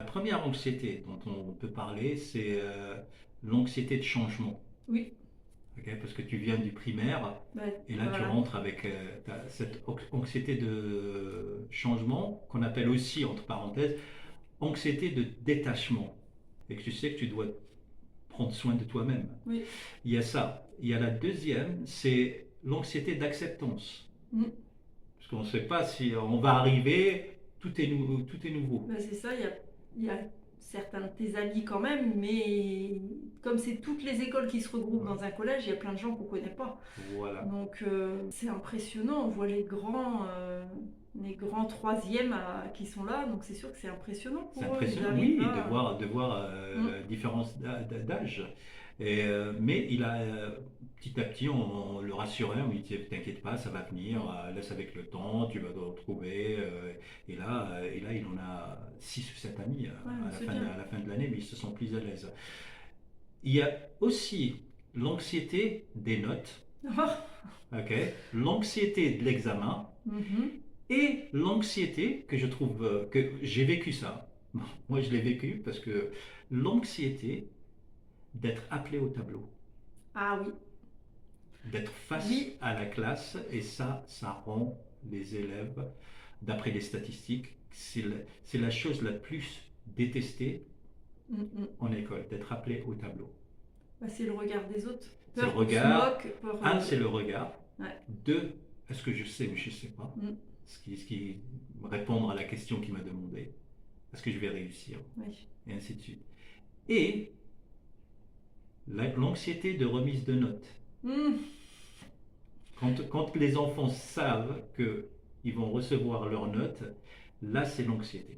première anxiété dont on peut parler, c'est l'anxiété de changement. Oui, Ok, parce que tu viens du primaire bah, et là tu voilà. rentres avec cette anxiété de changement qu'on appelle aussi, entre parenthèses, anxiété de détachement. Et que tu sais que tu dois prendre soin de toi-même. Oui. Il y a ça. Il y a la deuxième, c'est l'anxiété d'acceptance. Mm. Parce qu'on ne sait pas si on va arriver, tout est nouveau. Tout est nouveau. Bah, c'est ça, il y a certains de tes amis quand même, mais comme c'est toutes les écoles qui se regroupent Ouais. dans un collège, il y a plein de gens qu'on ne connaît pas. Voilà. Donc c'est impressionnant, on voit les grands troisièmes qui sont là, donc c'est sûr que c'est impressionnant C'est pour eux, ils impressionnant, arrivent oui, là. de voir Mm. la différence d'âge. Et, mais il a, petit à petit, on le rassurait, on lui disait, t'inquiète pas, ça va venir, Mm. laisse avec le temps, tu vas te retrouver. Et là, il en a 6 ou 7 amis Ouais, à c'est bien. à la fin de l'année, mais ils se sentent plus à l'aise. Il y a aussi l'anxiété des notes, ok, l'anxiété de l'examen Mhm. et l'anxiété que je trouve que j'ai vécu ça. Bon, moi, je l'ai vécu parce que l'anxiété d'être appelé au tableau, Ah oui, d'être face oui. à la classe, et ça rend les élèves, d'après les statistiques, c'est la chose la plus détestée Mm, mm. en école, d'être appelé au tableau. Bah, c'est le regard des autres. C'est le Peur qu'on se regard. moque, peur. Un, c'est le regard. Ouais. Deux, est-ce que je sais ou je ne sais pas? Mm. Ce qui répondre à la question qu'il m'a demandé. Est-ce que je vais réussir? Oui. Et ainsi de suite. Et l'anxiété de remise de notes. Mm. Quand les enfants savent qu'ils vont recevoir leurs notes, là c'est l'anxiété.